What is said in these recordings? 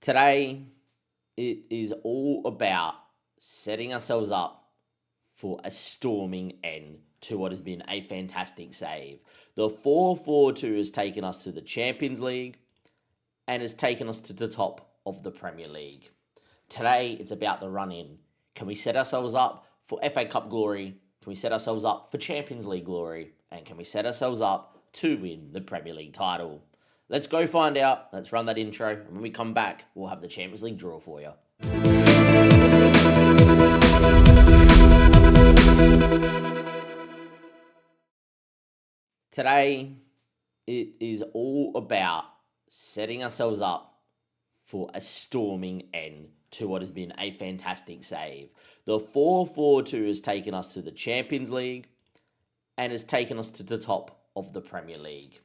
Today, it is all about setting ourselves up for a storming end to what has been a fantastic save. The 4-4-2 has taken us to the Champions League and has taken us to the top of the Premier League. Today, it's about the run-in. Can we set ourselves up for FA Cup glory? Can we set ourselves up for Champions League glory? And can we set ourselves up to win the Premier League title? Let's go find out. Let's run that intro. And when we come back, we'll have the Champions League draw for you. Today, it is all about setting ourselves up for a storming end to what has been a fantastic save. The 4-4-2 has taken us to the Champions League and has taken us to the top of the Premier League.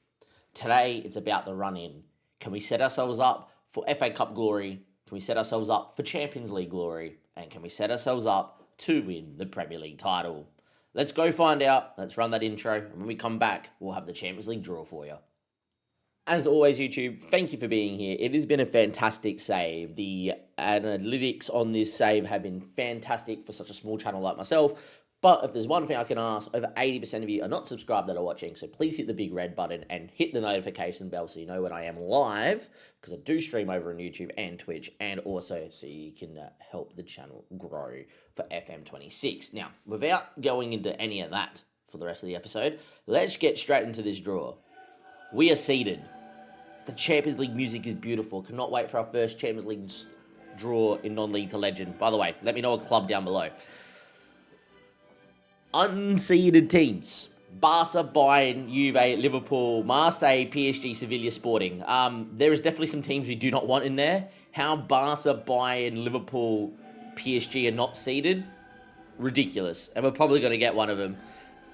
Today, it's about the run-in. Can we set ourselves up for FA Cup glory? Can we set ourselves up for Champions League glory? And can we set ourselves up to win the Premier League title? Let's go find out. Let's run that intro. And when we come back, we'll have the Champions League draw for you. As always, YouTube, thank you for being here. It has been a fantastic save. The analytics on this save have been fantastic for such a small channel like myself. But if there's one thing I can ask, over 80% of you are not subscribed that are watching, so please hit the big red button and hit the notification bell so you know when I am live, because I do stream over on YouTube and Twitch, and also so you can help the channel grow for FM26. Now, without going into any of that for the rest of the episode, let's get straight into this draw. We are seeded. The Champions League music is beautiful. Cannot wait for our first Champions League draw in non-league to legend. By the way, let me know a club down below. Unseeded teams: Barca, Bayern, Juve, Liverpool, Marseille, PSG, Sevilla, Sporting. There is definitely some teams we do not want in there. How Barca, Bayern, Liverpool, PSG are not seeded? Ridiculous. And we're probably going to get one of them.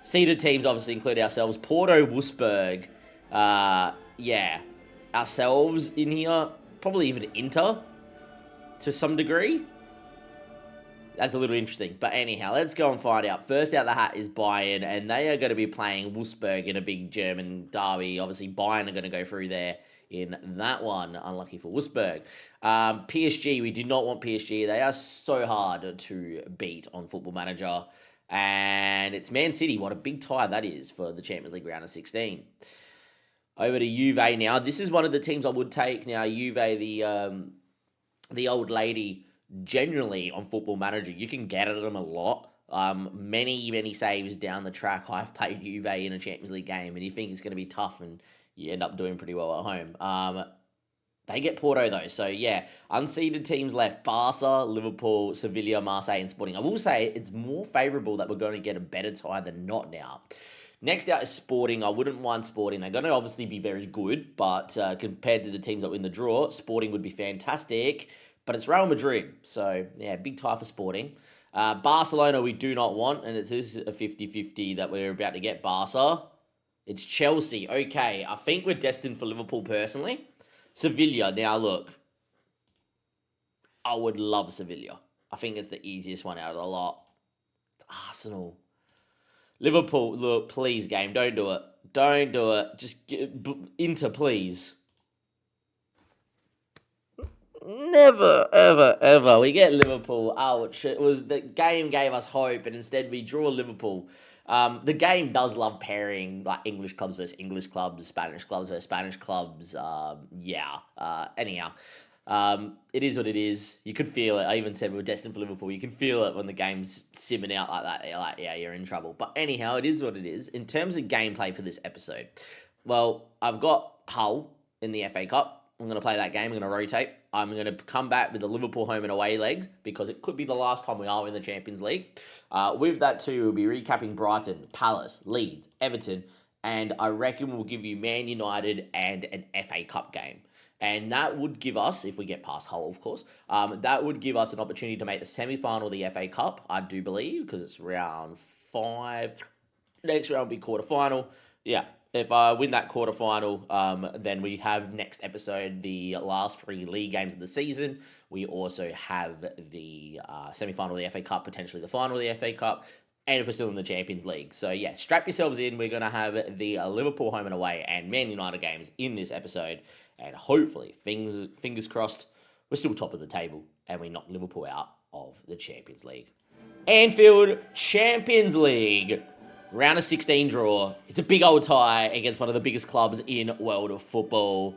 Seeded teams obviously include ourselves. Porto, Wolfsburg. Ourselves in here. Probably even Inter to some degree. That's a little interesting. But anyhow, let's go and find out. First out the hat is Bayern, and they are going to be playing Wolfsburg in a big German derby. Obviously, Bayern are going to go through there in that one. Unlucky for Wolfsburg. PSG, we do not want PSG. They are so hard to beat on Football Manager. And it's Man City. What a big tie that is for the Champions League round of 16. Over to Juve now. This is one of the teams I would take. Now, Juve, the old lady, generally on Football Manager, you can get at them a lot. Many saves down the track. I've played Juve in a Champions League game, and you think it's going to be tough, and you end up doing pretty well at home. They get Porto, though. So, yeah, unseeded teams left: Barca, Liverpool, Sevilla, Marseille, and Sporting. I will say it's more favourable that we're going to get a better tie than not now. Next out is Sporting. I wouldn't mind Sporting. They're going to obviously be very good, but compared to the teams that win the draw, Sporting would be fantastic. But it's Real Madrid, so yeah, big tie for Sporting. Barcelona we do not want, and it is a 50-50 that we're about to get Barca. It's Chelsea. Okay, I think we're destined for Liverpool personally. Sevilla, now look, I would love Sevilla. I think it's the easiest one out of the lot. It's Arsenal. Liverpool, look, please, game, don't do it. Don't do it. Just Inter, please. Never, ever. We get Liverpool. Ouch. The game gave us hope, and instead we draw Liverpool. The game does love pairing like English clubs versus English clubs, Spanish clubs versus Spanish clubs. Anyhow, it is what it is. You could feel it. I even said we were destined for Liverpool. You can feel it when the game's simming out like that. You're like, yeah, you're in trouble. But anyhow, it is what it is. In terms of gameplay for this episode, well, I've got Hull in the FA Cup. I'm going to play that game. I'm going to rotate. I'm going to come back with the Liverpool home and away leg because it could be the last time we are in the Champions League. With that too, we'll be recapping Brighton, Palace, Leeds, Everton, and I reckon we'll give you Man United and an FA Cup game. And that would give us, if we get past Hull, of course, that would give us an opportunity to make the semi-final of the FA Cup, I do believe, because it's round 5. Next round will be quarter-final. Yeah. If I win that quarterfinal, then we have next episode the last 3 league games of the season. We also have the semi-final of the FA Cup, potentially the final of the FA Cup, and if we're still in the Champions League. So yeah, strap yourselves in. We're going to have the Liverpool home and away and Man United games in this episode. And hopefully, fingers crossed, we're still top of the table, and we knocked Liverpool out of the Champions League. Anfield Champions League. Round of 16 draw. It's a big old tie against one of the biggest clubs in world of football.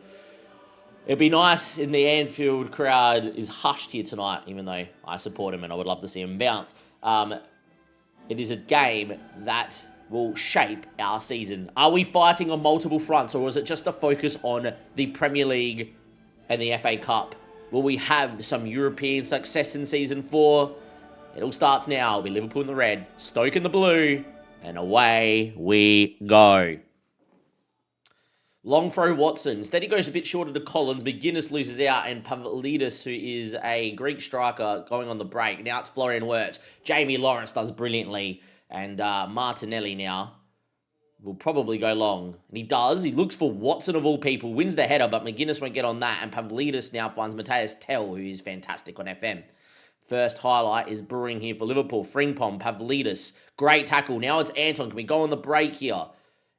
It'd be nice if the Anfield crowd is hushed here tonight, even though I support him and I would love to see him bounce. It is a game that will shape our season. Are we fighting on multiple fronts, or is it just a focus on the Premier League and the FA Cup? Will we have some European success in Season 4? It all starts now. It'll be Liverpool in the red, Stoke in the blue, and away we go. Long throw Watson. Instead he goes a bit shorter to Collins. McGuinness loses out, and Pavlidis, who is a Greek striker, going on the break. Now it's Florian Wirtz. Jamie Lawrence does brilliantly, and Martinelli now will probably go long. And he does. He looks for Watson of all people, wins the header, but McGuinness won't get on that, and Pavlidis now finds Mateus Tell, who is fantastic on FM. First highlight is brewing here for Liverpool. Frimpong, Pavlidis. Great tackle. Now it's Anton. Can we go on the break here?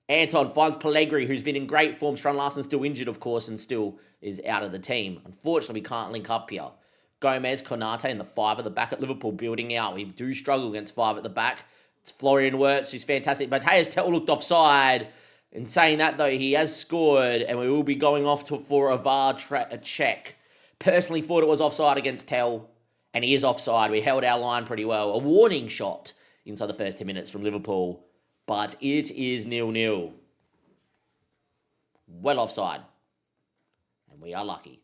Anton finds Pellegrini, who's been in great form. Strand Larsen's still injured, of course, and still is out of the team. Unfortunately, we can't link up here. Gomez, Konate, and the 5 at the back at Liverpool building out. We do struggle against 5 at the back. It's Florian Wirtz, who's fantastic. Mateus Tell looked offside. In saying that, though, he has scored, and we will be going off for a VAR check. Personally thought it was offside against Tell, and he is offside. We held our line pretty well. A warning shot inside the first 10 minutes from Liverpool. But it is 0-0. Well offside. And we are lucky.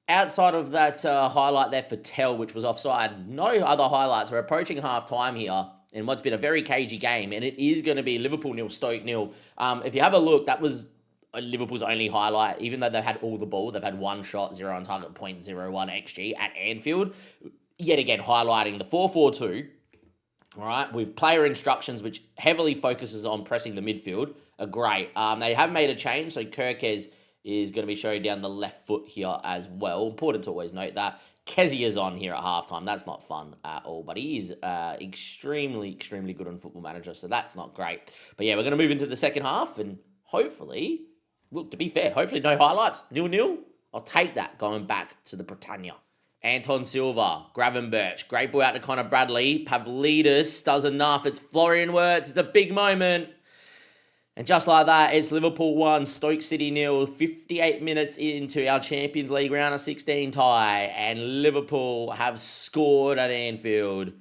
Outside of that highlight there for Tell, which was offside, no other highlights. We're approaching half-time here in what's been a very cagey game. And it is going to be Liverpool 0, Stoke 0. If you have a look, that was Liverpool's only highlight. Even though they've had all the ball, they've had one shot, 0 on target, 0.01 XG at Anfield. Yet again, highlighting the 4-4-2. All right, with player instructions, which heavily focuses on pressing the midfield, are great. They have made a change, so Kirkes is going to be showing down the left foot here as well. Important to always note that. Kezi is on here at halftime. That's not fun at all, but he is extremely, extremely good on Football Manager, so that's not great. But yeah, we're going to move into the second half, and hopefully, look, to be fair, hopefully no highlights. 0-0. I'll take that going back to the Britannia. Anton Silva, Gravenberch, great ball out to Connor Bradley. Pavlidis does enough. It's Florian Wirtz. It's a big moment. And just like that, it's Liverpool 1, Stoke City 0. 58 minutes into our Champions League round of 16 tie. And Liverpool have scored at Anfield.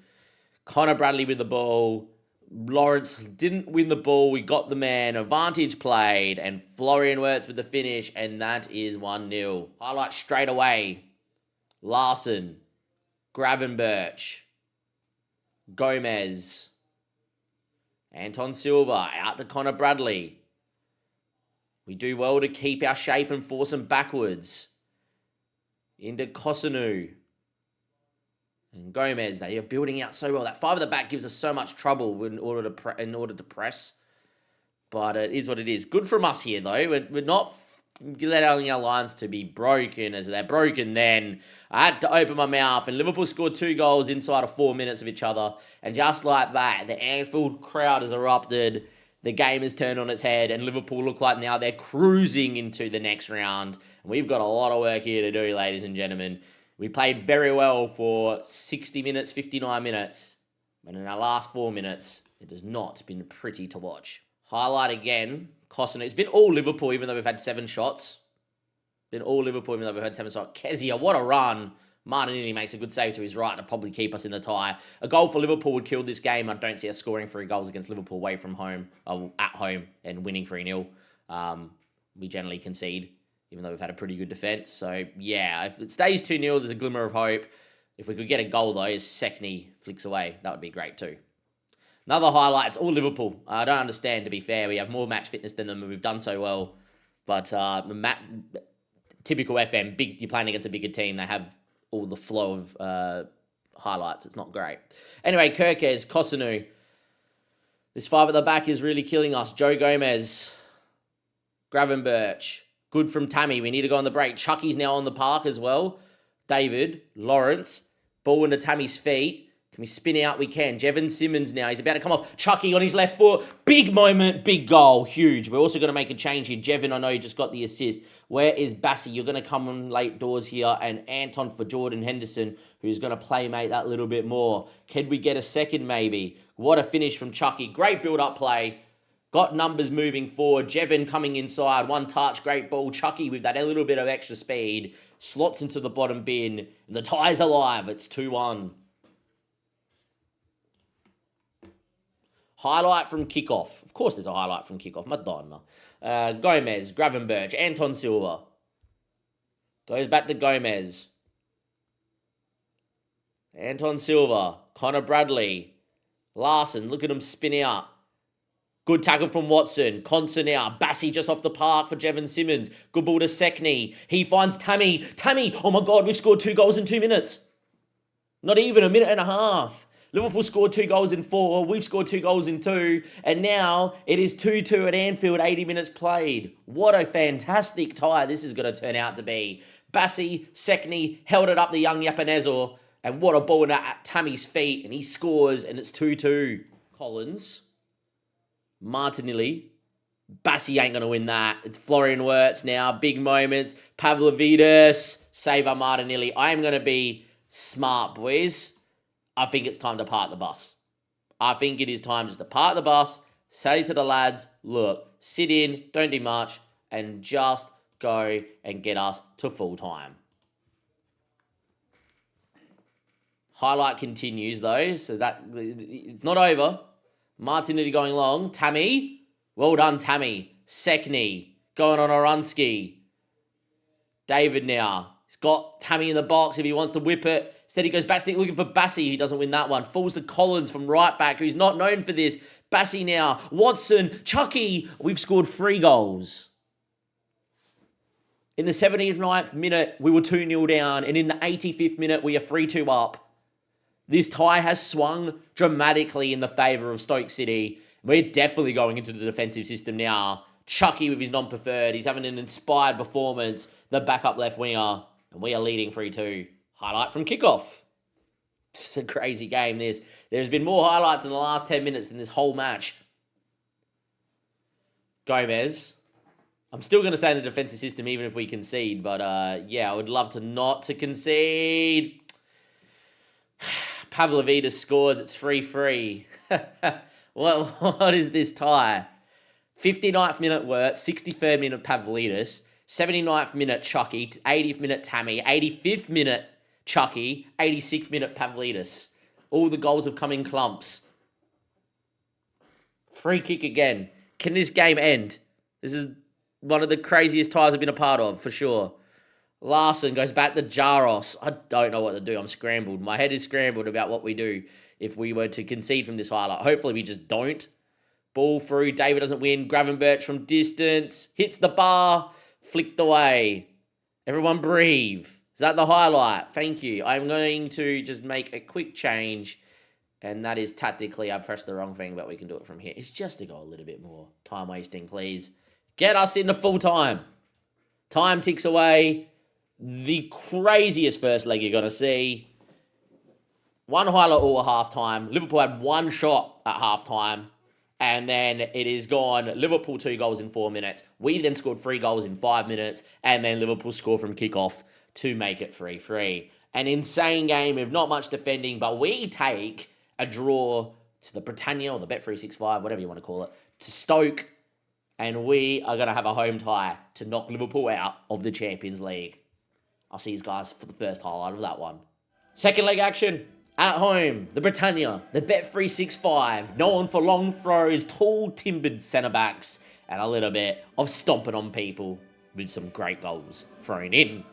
Connor Bradley with the ball. Lawrence didn't win the ball. We got the man. Advantage played. And Florian Wirtz with the finish. And that is 1-0. Highlight straight away. Larsen, Gravenberch, Gomez, Anton Silva, out to Connor Bradley. We do well to keep our shape and force them backwards. Into Kosunu. And Gomez, they are building out so well. That 5 at the back gives us so much trouble in order to press. But it is what it is. Good from us here, though. We're not allowing our lines to be broken. As they're broken, then I had to open my mouth, and Liverpool scored 2 goals inside of 4 minutes of each other. And just like that, the Anfield crowd has erupted. The game has turned on its head, and Liverpool look like now they're cruising into the next round. And we've got a lot of work here to do, ladies and gentlemen. We played very well for 60 minutes, 59 minutes. But in our last 4 minutes, it has not been pretty to watch. Highlight again. Costin. It's been all Liverpool, even though we've had 7 shots. Been all Liverpool, even though we've had 7 shots. Kezia, what a run. Martinelli makes a good save to his right to probably keep us in the tie. A goal for Liverpool would kill this game. I don't see us scoring 3 goals against Liverpool away from home, at home, and winning 3-0. We generally concede, even though we've had a pretty good defence. So, yeah, if it stays 2-0, there's a glimmer of hope. If we could get a goal, though, as Sekni flicks away, that would be great too. Another highlight, it's all Liverpool. I don't understand, to be fair. We have more match fitness than them, and we've done so well. But typical FM, you're playing against a bigger team. They have all the flow of highlights. It's not great. Anyway, Kirkes, Kosunu. This 5 at the back is really killing us. Joe Gomez, Gravenberch. Good from Tammy. We need to go on the break. Chucky's now on the park as well. David, Lawrence. Ball into Tammy's feet. Can we spin out? We can. Jevon Simmons now. He's about to come off. Chucky on his left foot. Big moment. Big goal. Huge. We're also going to make a change here. Jevon, I know you just got the assist. Where is Bassi? You're going to come on late doors here. And Anton for Jordan Henderson, who's going to playmate that little bit more. Can we get a second maybe? What a finish from Chucky. Great build-up play. Got numbers moving forward. Jevon coming inside. One touch. Great ball. Chucky with that a little bit of extra speed. Slots into the bottom bin. And the tie's alive. It's 2-1. Highlight from kickoff. Of course there's a highlight from kickoff. Madonna. Gomez, Gravenberch, Anton Silva. Goes back to Gomez. Anton Silva, Connor Bradley. Larson, look at him spin out. Good tackle from Watson. Conson out. Bassi just off the park for Jevon Simmons. Good ball to Sekni. He finds Tammy. Tammy, oh my God, we've scored 2 goals in 2 minutes. Not even a minute and a half. Liverpool scored 2 goals in 4. We've scored 2 goals in 2. And now it is 2-2 at Anfield, 80 minutes played. What a fantastic tie this is going to turn out to be. Bassi, Sekni, held it up the young Yapanezor. And what a ball at Tammy's feet. And he scores and it's 2-2. Collins. Martinelli. Bassi ain't going to win that. It's Florian Wirtz now. Big moments. Pavlovides. Save by Martinelli. I am going to be smart, boys. I think it's time to park the bus. I think it is time just to park the bus, say to the lads, look, sit in, don't do much, and just go and get us to full time. Highlight continues though, so that it's not over. Martinelli going long. Tammy, well done Tammy. Sekni going on a run ski. David now. He's got Tammy in the box if he wants to whip it. Instead, he goes back stick looking for Bassi. He doesn't win that one. Falls to Collins from right back, who's not known for this. Bassi now. Watson. Chucky. We've scored 3 goals. In the 79th minute, we were 2-0 down. And in the 85th minute, we are 3-2 up. This tie has swung dramatically in the favour of Stoke City. We're definitely going into the defensive system now. Chucky with his non-preferred. He's having an inspired performance. The backup left winger. And we are leading 3-2. Highlight from kickoff. Just a crazy game, this. There's been more highlights in the last 10 minutes than this whole match. Gomez. I'm still going to stay in the defensive system even if we concede. But, yeah, I would love to not to concede. Pavlovides scores. It's 3-3. What is this tie? 59th minute Wirtz. 63rd minute Pavlovides. 79th minute Chucky, 80th minute Tammy, 85th minute Chucky, 86th minute Pavlidis. All the goals have come in clumps. Free kick again. Can this game end? This is one of the craziest ties I've been a part of, for sure. Larson goes back to Jaros. I don't know what to do. I'm scrambled. My head is scrambled about what we do if we were to concede from this highlight. Hopefully we just don't. Ball through. David doesn't win. Gravenberch from distance. Hits the bar. Flicked away. Everyone breathe. Is that the highlight? Thank you. I'm going to just make a quick change. And that is tactically, I pressed the wrong thing, but we can do it from here. It's just to go a little bit more. Time wasting, please. Get us into full time. Time ticks away. The craziest first leg you're going to see. One highlight all at halftime. Liverpool had 1 shot at halftime. And then it is gone. Liverpool 2 goals in 4 minutes. We then scored 3 goals in 5 minutes. And then Liverpool scored from kickoff to make it 3-3. An insane game with not much defending. But we take a draw to the Britannia or the Bet365, whatever you want to call it, to Stoke. And we are going to have a home tie to knock Liverpool out of the Champions League. I'll see you guys for the first highlight of that one. Second leg action. At home, the Britannia, the Bet365, known for long throws, tall, timbered centre-backs, and a little bit of stomping on people with some great goals thrown in.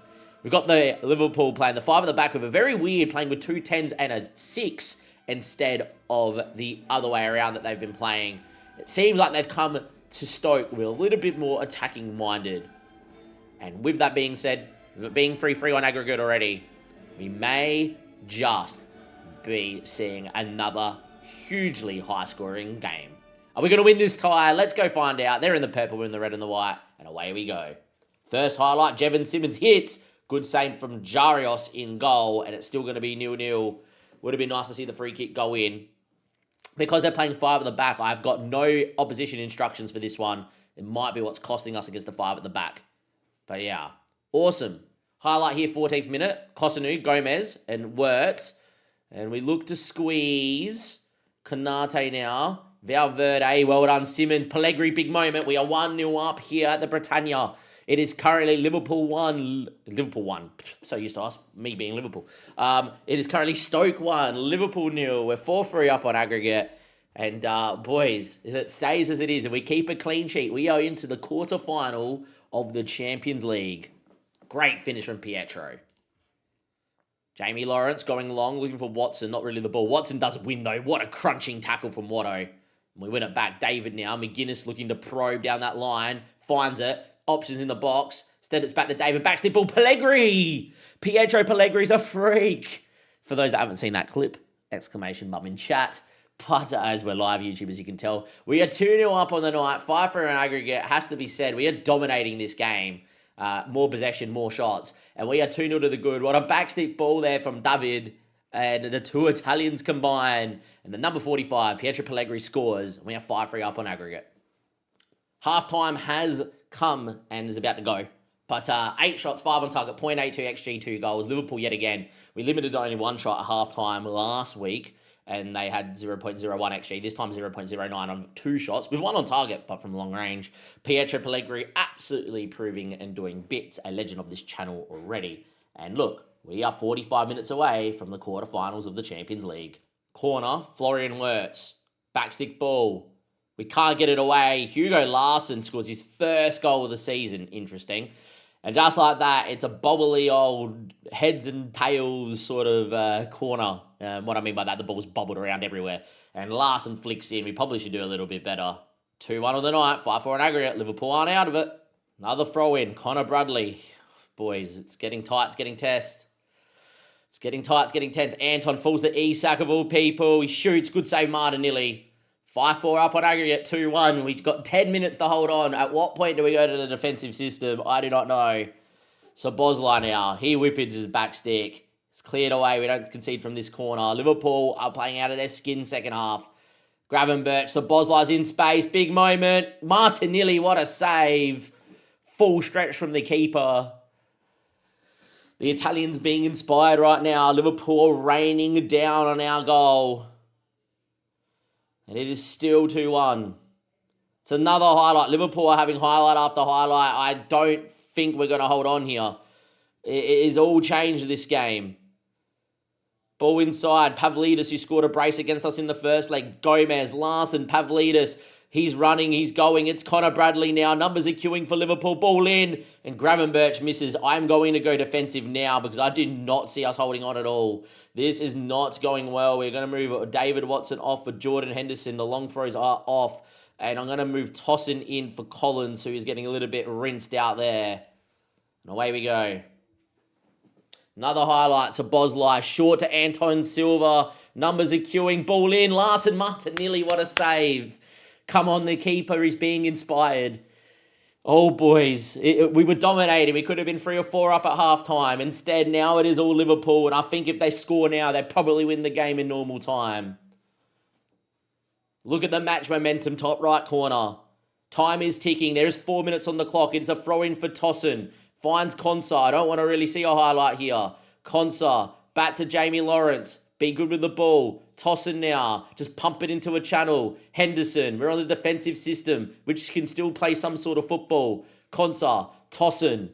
We've got the Liverpool playing the 5 at the back with a very weird, playing with 2 10s and a 6 instead of the other way around that they've been playing. It seems like they've come to Stoke with a little bit more attacking-minded. And with that being said, with it being 3-3 on aggregate already, we may just be seeing another hugely high-scoring game. Are we going to win this tie? Let's go find out. They're in the purple, we're in the red and the white, and away we go. First highlight, Jevon Simmons hits. Good save from Jarios in goal, and it's still going to be 0-0. Would have been nice to see the free kick go in. Because they're playing 5 at the back, I've got no opposition instructions for this one. It might be what's costing us against the 5 at the back. But yeah, awesome. Highlight here, 14th minute. Kosanu, Gomez, and Wirtz. And we look to squeeze. Konate now. Valverde, well done. Simmons, Pellegrini, big moment. We are 1-0 up here at the Britannia. It is currently Liverpool 1. So used to us, me being Liverpool. It is currently Stoke 1, Liverpool 0. We're 4-3 up on aggregate. And boys, if it stays as it is, and we keep a clean sheet, we are into the quarterfinal of the Champions League. Great finish from Pietro. Jamie Lawrence going long, looking for Watson, not really the ball. Watson does win though. What a crunching tackle from Watto. We win it back. David now. McGuinness looking to probe down that line. Finds it. Options in the box. Instead it's back to David. Backstep ball. Pellegrini. Pietro Pellegrini's a freak. For those that haven't seen that clip, exclamation bum in chat. But as we're live YouTube, as you can tell, we are 2-0 up on the night. 5 for an aggregate. Has to be said. We are dominating this game. More possession, more shots. And we are 2-0 to the good. What a backstep ball there from David. And the two Italians combine. And the number 45, Pietro Pellegrini, scores. And we are 5-3 up on aggregate. Halftime has come and is about to go. But 8 shots, 5 on target, 0.82 XG, 2 goals. Liverpool yet again. We limited only 1 shot at halftime last week. And they had 0.01 XG. This time 0.09 on 2 shots. With 1 on target, but from long range. Pietro Pellegrini absolutely proving and doing bits. A legend of this channel already. And look, we are 45 minutes away from the quarterfinals of the Champions League. Corner, Florian Wirtz. Backstick ball. We can't get it away. Hugo Larsson scores his first goal of the season. Interesting. And just like that, it's a bobbly old heads and tails sort of corner. What I mean by that, the ball's bobbled around everywhere. And Larsson flicks in. We probably should do a little bit better. 2-1 on the night. 5-4 an aggregate. Liverpool aren't out of it. Another throw in. Connor Bradley. Boys, it's getting tight. It's getting tense. It's getting tight. It's getting tense. Anton falls to Isak of all people. He shoots. Good save, Martinelli. 5-4 up on aggregate, 2-1. We've got 10 minutes to hold on. At what point do we go to the defensive system? I do not know. So Bosla now. He whippets his back stick. It's cleared away. We don't concede from this corner. Liverpool are playing out of their skin second half. Gravenberch. So Bosla's in space. Big moment. Martinelli, what a save. Full stretch from the keeper. The Italians being inspired right now. Liverpool raining down on our goal. And it is still 2-1. It's another highlight. Liverpool are having highlight after highlight. I don't think we're going to hold on here. It is all changed this game. Ball inside. Pavlidis, who scored a brace against us in the first leg. Gomez, Larsson, Pavlidis. He's running, he's going. It's Connor Bradley now. Numbers are queuing for Liverpool. Ball in. And Gravenberch misses. I'm going to go defensive now because I did not see us holding on at all. This is not going well. We're going to move David Watson off for Jordan Henderson. The long throws are off. And I'm going to move Tossin in for Collins, who is getting a little bit rinsed out there. And away we go. Another highlight. So Boslai short to Anton Silva. Numbers are queuing. Ball in. Larsson, Martinelli. What a save. Come on, the keeper is being inspired. Oh, boys. We were dominating. We could have been 3 or 4 up at halftime. Instead, now it is all Liverpool. And I think if they score now, they probably win the game in normal time. Look at the match momentum, top right corner. Time is ticking. There is 4 minutes on the clock. It's a throw-in for Tossin. Finds Konsa. I don't want to really see a highlight here. Konsa. Back to Jamie Lawrence. Be good with the ball. Tossin now. Just pump it into a channel. Henderson. We're on the defensive system, which can still play some sort of football. Konsa. Tossin.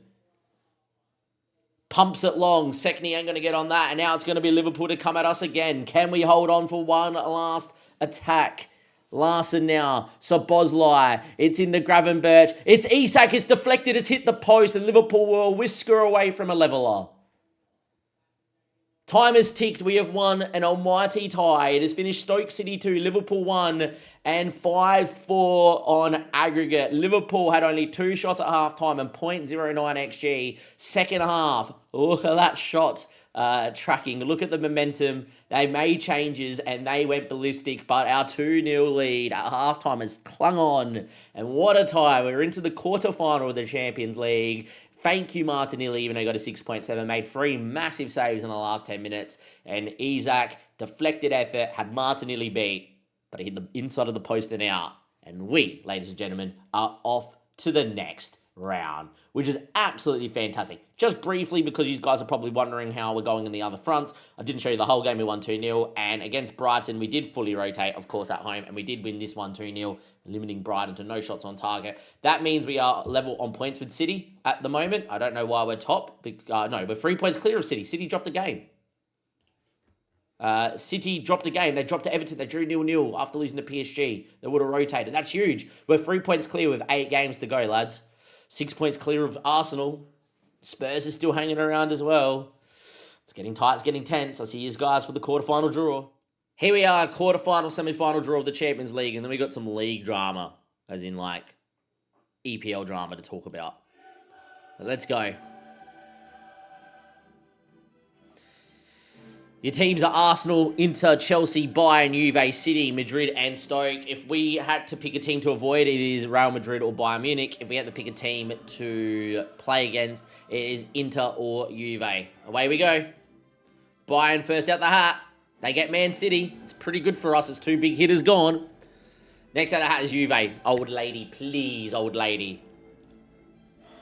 Pumps it long. Sekni ain't going to get on that. And now it's going to be Liverpool to come at us again. Can we hold on for one last attack? Larsson now. Soboslai. It's in the Gravenberch. It's Isak. It's deflected. It's hit the post. And Liverpool will whisker away from a leveller. Time has ticked. We have won an almighty tie. It has finished Stoke City 2, Liverpool 1, and 5-4 on aggregate. Liverpool had only 2 shots at halftime and 0.09 XG. Second half, look at that shot tracking. Look at the momentum. They made changes and they went ballistic, but our 2-0 lead at halftime has clung on. And what a tie. We're into the quarterfinal of the Champions League. Thank you, Martinelli, even though he got a 6.7. Made 3 massive saves in the last 10 minutes. And Isaac, deflected effort, had Martinelli beat, but he hit the inside of the post and out. And we, ladies and gentlemen, are off to the next round, which is absolutely fantastic. Just briefly, because you guys are probably wondering how we're going in the other fronts, I didn't show you the whole game. We won 2-0, and against Brighton, we did fully rotate, of course, at home, and we did win this one 2-0, limiting Brighton to no shots on target. That means we are level on points with City at the moment. I don't know why we're top. No, we're 3 points clear of City. City dropped a game. City dropped a game. They dropped to Everton. They drew 0-0 after losing to PSG. They would have rotated. That's huge. We're 3 points clear with 8 games to go, lads. 6 points clear of Arsenal. Spurs is still hanging around as well. It's getting tight. It's getting tense. I'll see you guys for the quarterfinal draw. Here we are, quarterfinal, semi-final draw of the Champions League. And then we got some league drama, as in like EPL drama to talk about. But let's go. Your teams are Arsenal, Inter, Chelsea, Bayern, Juve, City, Madrid, and Stoke. If we had to pick a team to avoid, it is Real Madrid or Bayern Munich. If we had to pick a team to play against, it is Inter or Juve. Away we go. Bayern first out the hat. They get Man City. It's pretty good for us. It's 2 big hitters gone. Next out the hat is Juve. Old lady, please, old lady.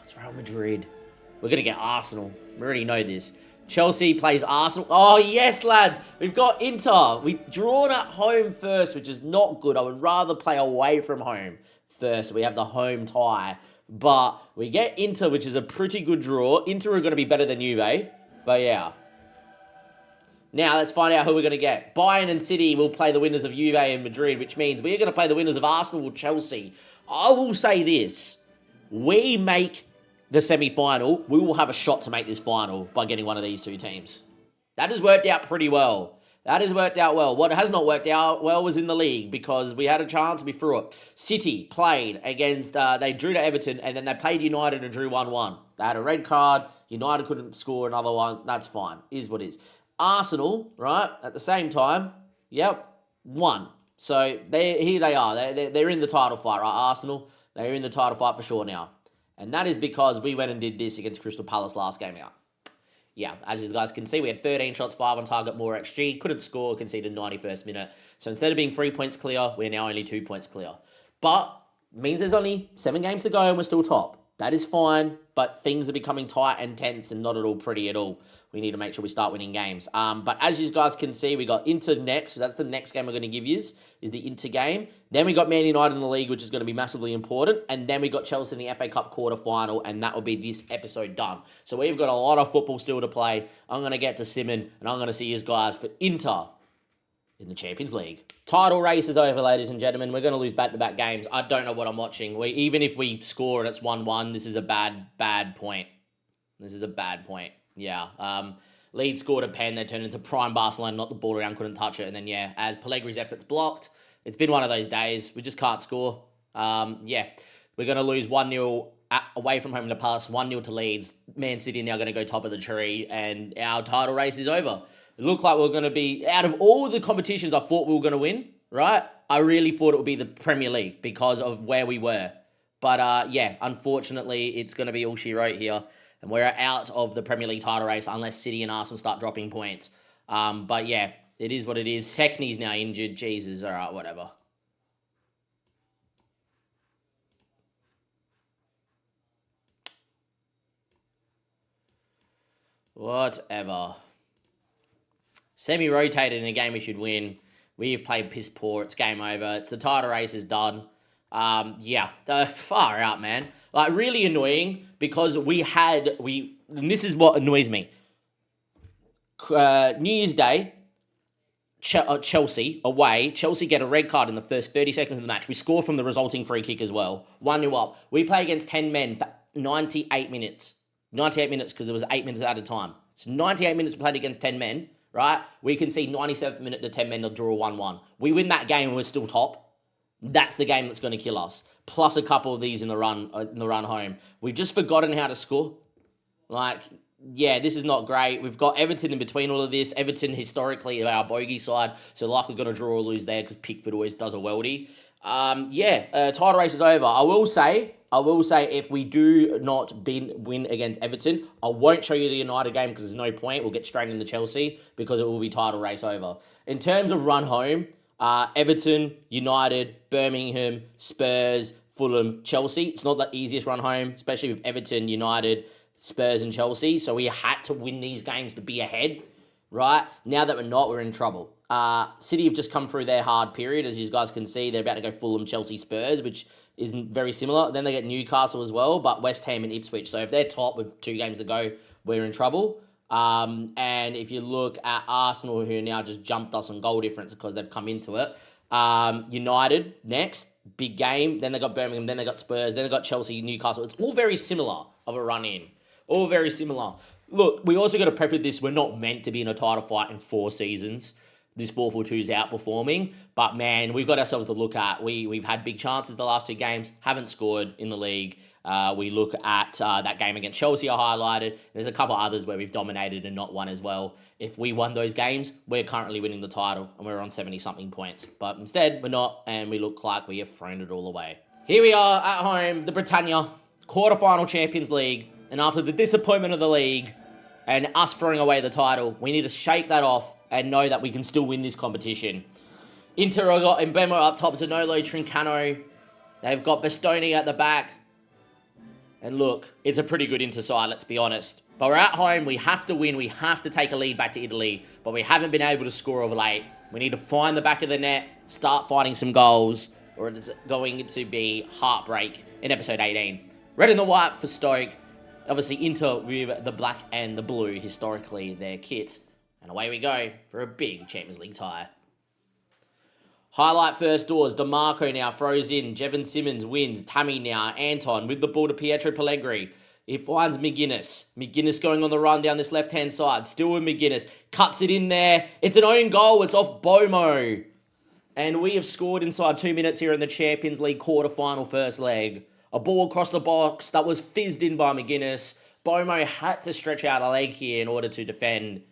It's Real Madrid. We're going to get Arsenal. We already know this. Chelsea plays Arsenal. Oh, yes, lads. We've got Inter. We've drawn at home first, which is not good. I would rather play away from home first, so we have the home tie. But we get Inter, which is a pretty good draw. Inter are going to be better than Juve. But, yeah. Now, let's find out who we're going to get. Bayern and City will play the winners of Juve and Madrid, which means we're going to play the winners of Arsenal or Chelsea. I will say this. We make the semi-final, we will have a shot to make this final by getting one of these 2 teams. That has worked out pretty well. That has worked out well. What has not worked out well was in the league because we had a chance and we threw it. City played against, they drew to Everton and then they played United and drew 1-1. They had a red card. United couldn't score another one. That's fine. Is what is. Arsenal, right, at the same time, yep, won. So here they are. They're in the title fight, right? Arsenal, they're in the title fight for sure now. And that is because we went and did this against Crystal Palace last game out. Yeah, as you guys can see, we had 13 shots, 5 on target, more XG. Couldn't score, conceded 91st minute. So instead of being 3 points clear, we're now only 2 points clear. But means there's only 7 games to go and we're still top. That is fine, but things are becoming tight and tense and not at all pretty at all. We need to make sure we start winning games. But as you guys can see, we got Inter next. So that's the next game we're going to give you is the Inter game. Then we got Man United in the league, which is going to be massively important. And then we got Chelsea in the FA Cup quarterfinal, and that will be this episode done. So we've got a lot of football still to play. I'm going to get to Simon, and I'm going to see you guys for Inter in the Champions League. Title race is over, ladies and gentlemen. We're going to lose back-to-back games. I don't know what I'm watching. Even if we score and it's 1-1, this is a bad point. This is a bad point. Yeah. Leeds scored a pen. They turned into prime Barcelona, knocked the ball around, couldn't touch it. And then, yeah, as Pellegri's efforts blocked, it's been one of those days. We just can't score. Yeah, we're going to lose 1-0 away from home to Palace, 1-0 to Leeds. Man City now going to go top of the tree, and our title race is over. It looked like we're going to be, out of all the competitions I thought we were going to win, right? I really thought it would be the Premier League because of where we were. But, yeah, unfortunately, it's going to be all she wrote here. And we're out of the Premier League title race unless City and Arsenal start dropping points. But, yeah, it is what it is. Sekni's now injured. Jesus, all right, whatever. Whatever. Semi-rotated in a game we should win. We've played piss poor. It's game over. It's the title race is done. Yeah, far out, man. Like, really annoying because and this is what annoys me. New Year's Day, Chelsea away. Chelsea get a red card in the first 30 seconds of the match. We score from the resulting free kick as well. 1-0 up. We play against 10 men for 98 minutes. 98 minutes because it was 8 minutes at a time. So 98 minutes we played against 10 men, right? We can see 97th minute to 10 men to draw 1-1. We win that game and we're still top. That's the game that's going to kill us. Plus a couple of these in the run home. We've just forgotten how to score. Like, yeah, this is not great. We've got Everton in between all of this. Everton historically are our bogey side, so likely going to draw or lose there because Pickford always does a weldy. Title race is over. I will say, if we do not win against Everton, I won't show you the United game because there's no point. We'll get straight into Chelsea because it will be title race over. In terms of run home, Everton, United, Birmingham, Spurs, Fulham, Chelsea. It's not the easiest run home, especially with Everton, United, Spurs, and Chelsea. So we had to win these games to be ahead, right? Now that we're not, we're in trouble. City have just come through their hard period. As you guys can see, they're about to go Fulham, Chelsea, Spurs, which isn't very similar. Then they get Newcastle as well, but West Ham and Ipswich. So if they're top with 2 games to go, we're in trouble. And if you look at Arsenal, who now just jumped us on goal difference because they've come into it. United next, big game. Then they got Birmingham, then they got Spurs, then they got Chelsea, Newcastle. It's all very similar of a run in. All very similar. Look, we also got to preface this. We're not meant to be in a title fight in 4 seasons. This 4-4-2 is outperforming. But, man, we've got ourselves to look at. We've had big chances the last 2 games. Haven't scored in the league. We look at that game against Chelsea I highlighted. There's a couple others where we've dominated and not won as well. If we won those games, we're currently winning the title and we're on 70-something points. But instead, we're not, and we look like we have thrown it all away. Here we are at home, the Britannia, quarterfinal Champions League. And after the disappointment of the league and us throwing away the title, we need to shake that off and know that we can still win this competition. Inter have got Mbemo up top, Zanolo, Trincano. They've got Bastoni at the back. And look, it's a pretty good Inter side, let's be honest. But we're at home, we have to win, we have to take a lead back to Italy, but we haven't been able to score of late. We need to find the back of the net, start finding some goals, or it's going to be heartbreak in episode 18. Red and the white for Stoke. Obviously, Inter with the black and the blue, historically, their kit. And away we go for a big Champions League tie. Highlight first doors. DeMarco now throws in. Jevon Simmons wins. Tammy now. Anton with the ball to Pietro Pellegrini. He finds McGuinness. McGuinness going on the run down this left-hand side. Still with McGuinness. Cuts it in there. It's an own goal. It's off Bomo. And we have scored inside 2 minutes here in the Champions League quarter-final first leg. A ball across the box that was fizzed in by McGuinness. Bomo had to stretch out a leg here in order to defend.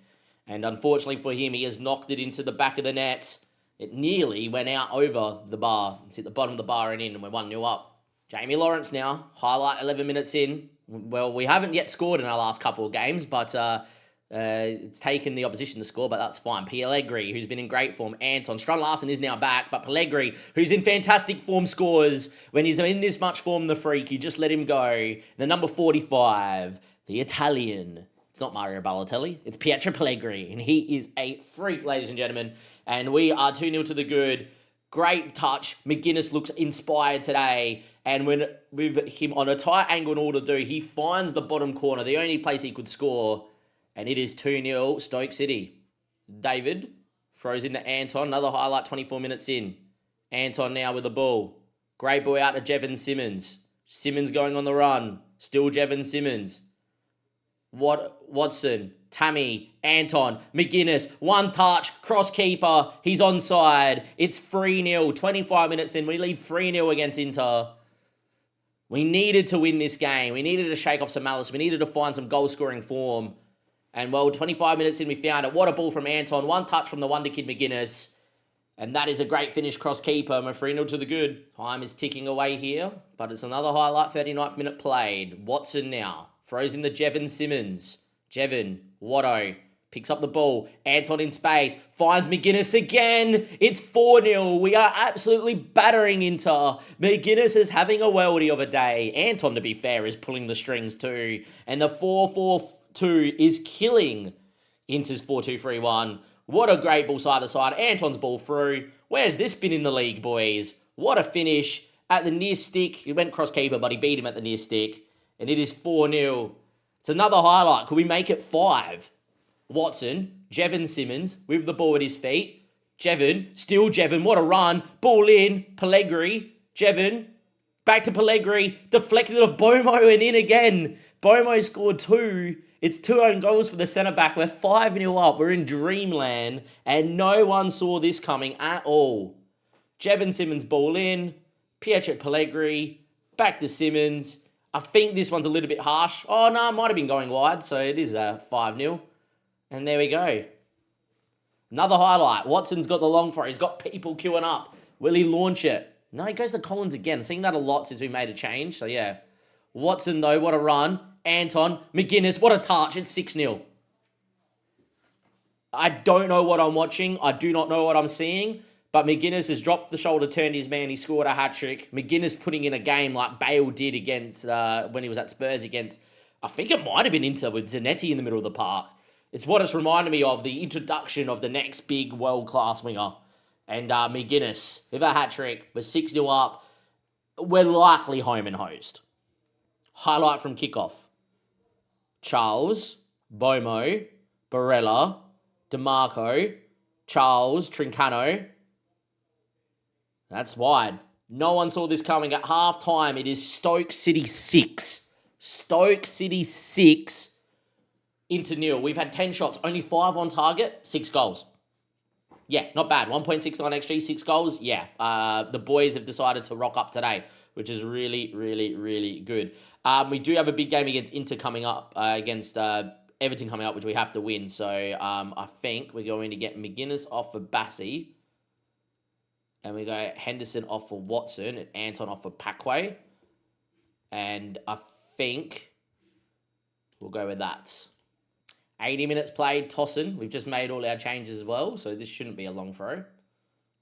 And unfortunately for him, he has knocked it into the back of the net. It nearly went out over the bar. It's at the bottom of the bar and in, and we're 1-0 up. Jamie Lawrence now, highlight 11 minutes in. Well, we haven't yet scored in our last couple of games, but it's taken the opposition to score, but that's fine. Pellegrini, who's been in great form. Anton. Strand Larsen is now back, but Pellegrini, who's in fantastic form, scores. When he's in this much form, the freak, you just let him go. The number 45, the Italian. It's not Mario Balotelli, it's Pietro Pellegrini, and he is a freak, ladies and gentlemen. And we are 2-0 to the good. Great touch. McGuinness looks inspired today. And when with him on a tight angle and all to do, he finds the bottom corner, the only place he could score. And it is 2-0 Stoke City. David throws into Anton. Another highlight 24 minutes in. Anton now with the ball. Great ball out to Jevon Simmons. Simmons going on the run. Still Jevon Simmons. Watson, Tammy, Anton, McGuinness, one touch, cross keeper, he's onside. It's 3-0, 25 minutes in, we lead 3-0 against Inter. We needed to win this game. We needed to shake off some malice. We needed to find some goal-scoring form. And, well, 25 minutes in, we found it. What a ball from Anton. One touch from the wonder kid McGuinness. And that is a great finish, cross keeper. And we're 3-0 to the good. Time is ticking away here. But it's another highlight, 39th minute played. Watson now. Throws in the Jevon Simmons. Jevon, Watto, picks up the ball. Anton in space. Finds McGuinness again. It's 4-0. We are absolutely battering Inter. McGuinness is having a worldie of a day. Anton, to be fair, is pulling the strings too. And the 4-4-2 is killing Inter's 4-2-3-1. What a great ball side to side. Anton's ball through. Where's this been in the league, boys? What a finish. At the near stick. He went cross keeper, but he beat him at the near stick. And it is 4-0. It's another highlight. Could we make it 5? Watson, Jevon Simmons with the ball at his feet. Jevon, still Jevon. What a run. Ball in. Pellegrini. Jevon, back to Pellegrini. Deflected off Bomo and in again. Bomo scored 2. It's 2 own goals for the centre-back. We're 5-0 up. We're in dreamland. And no one saw this coming at all. Jevon Simmons ball in. Pietro Pellegrini. Back to Simmons. I think this one's a little bit harsh. Oh, no, it might have been going wide, so it is a 5-0. And there we go. Another highlight. Watson's got the long throw. He's got people queuing up. Will he launch it? No, he goes to Collins again. Seeing that a lot since we made a change. So, yeah. Watson, though, what a run. Anton, McGuinness, what a touch. It's 6-0. I don't know what I'm watching. I do not know what I'm seeing. But McGuinness has dropped the shoulder, turned his man. He scored a hat-trick. McGuinness putting in a game like Bale did against when he was at Spurs against, I think it might have been Inter with Zanetti in the middle of the park. It's what it's reminded me of, the introduction of the next big world-class winger. And McGuinness, with a hat-trick, was 6-0 up. We're likely home and host. Highlight from kickoff. Charles, Bomo, Barella, DeMarco, Charles, Trincano. That's wide. No one saw this coming. At half-time, it is Stoke City 6. Stoke City 6 into 0. We've had 10 shots, only 5 on target, 6 goals. Yeah, not bad. 1.69 XG, 6 goals. Yeah, the boys have decided to rock up today, which is really, really, really good. We do have a big game against Inter coming up, against Everton coming up, which we have to win. So I think we're going to get McGuinness off for Bassi. And we go Henderson off for Watson and Anton off for Packway. And I think we'll go with that. 80 minutes played, Tossin. We've just made all our changes as well, so this shouldn't be a long throw.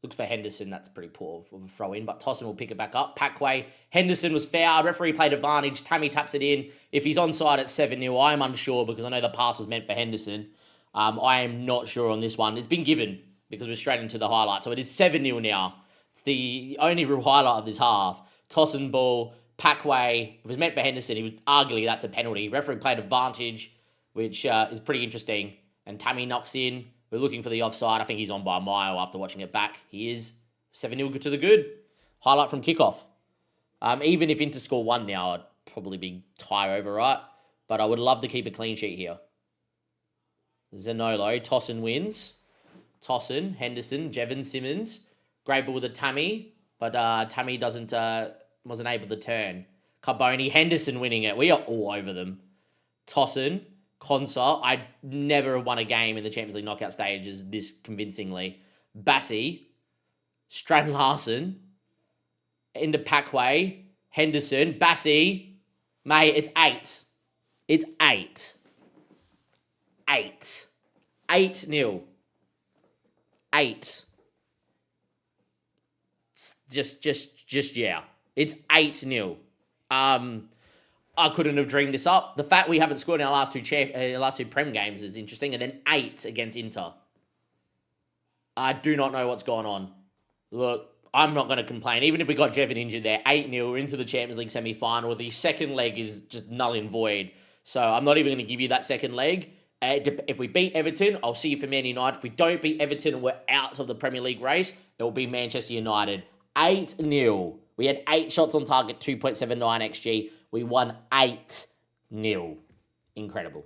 Looks for Henderson, that's pretty poor for a throw in, but Tossin will pick it back up. Packway, Henderson was fouled, referee played advantage, Tammy taps it in. If he's onside at 7-0, I'm unsure because I know the pass was meant for Henderson. I am not sure on this one. It's been given because we're straight into the highlight, so it is 7-0 now. It's the only real highlight of this half. Tossin ball, Packway, if it was meant for Henderson, he was arguably that's a penalty. Referee played advantage, which is pretty interesting. And Tammy knocks in. We're looking for the offside. I think he's on by a mile after watching it back. He is 7-0 to the good. Highlight from kickoff. Even if Inter score 1 now, I'd probably be tie over, right? But I would love to keep a clean sheet here. Zanolo, Tossin wins. Tossin, Henderson, Jevon Simmons. Great ball with a Tammy, but Tammy wasn't able to turn. Carboni, Henderson winning it. We are all over them. Tossin, Konsa. I never have won a game in the Champions League knockout stages this convincingly. Bassi, Stratton Larson, into Packway, Henderson, Bassi. Mate, it's 8. It's 8. 8. 8-0. 8. Just yeah. It's 8-0. I couldn't have dreamed this up. The fact we haven't scored in our last two Prem games is interesting, and then 8 against Inter. I do not know what's going on. Look, I'm not going to complain. Even if we got Jevon injured there, 8-0, we're into the Champions League semi-final. The second leg is just null and void. So I'm not even going to give you that second leg. If we beat Everton, I'll see you for Man United. If we don't beat Everton and we're out of the Premier League race, it will be Manchester United. 8-0. We had 8 shots on target, 2.79 XG. We won 8-0. Incredible.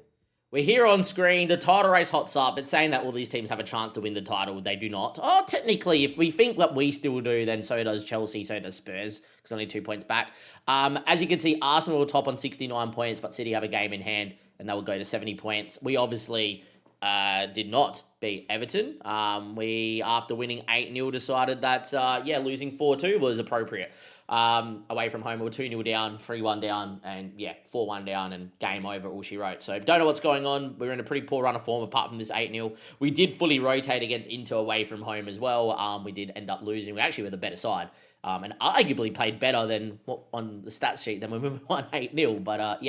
We're here on screen. The title race hots up. It's saying that all these teams have a chance to win the title. They do not. Oh, technically, if we think what we still do, then so does Chelsea, so does Spurs, because only 2 points back. As you can see, Arsenal are top on 69 points, but City have a game in hand, and they will go to 70 points. We obviously did not beat Everton. We, after winning 8-0, decided that, losing 4-2 was appropriate. Away from home, we were 2-0 down, 3-1 down, and 4-1 down, and game over, all she wrote. So, don't know what's going on. We're in a pretty poor run of form apart from this 8-0. We did fully rotate against Inter away from home as well. We did end up losing. We actually were the better side. And arguably played better than on the stats sheet than when we won 8-0. But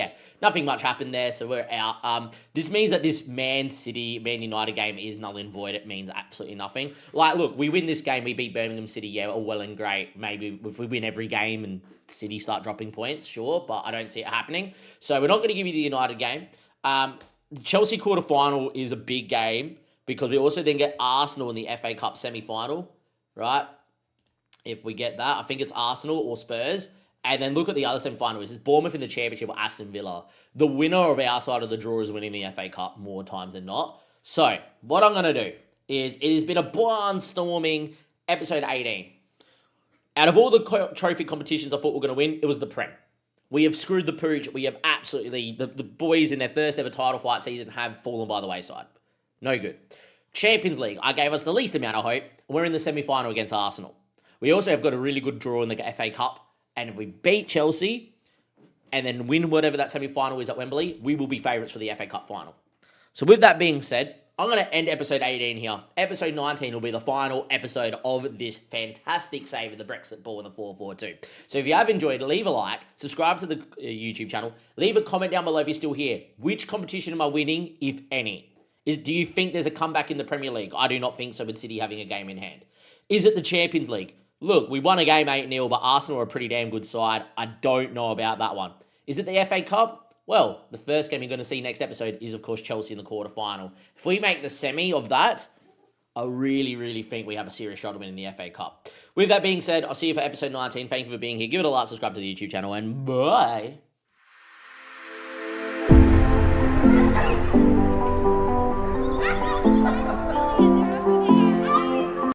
nothing much happened there, so we're out. This means that this Man United game is null and void. It means absolutely nothing. Like, look, we win this game, we beat Birmingham City, all well and great. Maybe if we win every game and City start dropping points, sure, but I don't see it happening. So we're not going to give you the United game. Chelsea quarterfinal is a big game because we also then get Arsenal in the FA Cup semi-final, right? If we get that, I think it's Arsenal or Spurs. And then look at the other semi-finals. It's Bournemouth in the Championship or Aston Villa. The winner of our side of the draw is winning the FA Cup more times than not. So, what I'm going to do is, it has been a barnstorming episode 18. Out of all the trophy competitions I thought we were going to win, it was the Prem. We have screwed the pooch. We have absolutely, the boys in their first ever title fight season have fallen by the wayside. No good. Champions League, I gave us the least amount of hope. We're in the semi-final against Arsenal. We also have got a really good draw in the FA Cup, and if we beat Chelsea and then win whatever that semi-final is at Wembley, we will be favourites for the FA Cup final. So with that being said, I'm going to end episode 18 here. Episode 19 will be the final episode of this fantastic save of the Brexit ball in the 4-4-2. So if you have enjoyed, leave a like, subscribe to the YouTube channel, leave a comment down below if you're still here. Which competition am I winning, if any? Do you think there's a comeback in the Premier League? I do not think so, with City having a game in hand. Is it the Champions League? Look, we won a game 8-0, but Arsenal are a pretty damn good side. I don't know about that one. Is it the FA Cup? Well, the first game you're going to see next episode is, of course, Chelsea in the quarterfinal. If we make the semi of that, I really, really think we have a serious shot of winning the FA Cup. With that being said, I'll see you for episode 19. Thank you for being here. Give it a like, subscribe to the YouTube channel, and bye.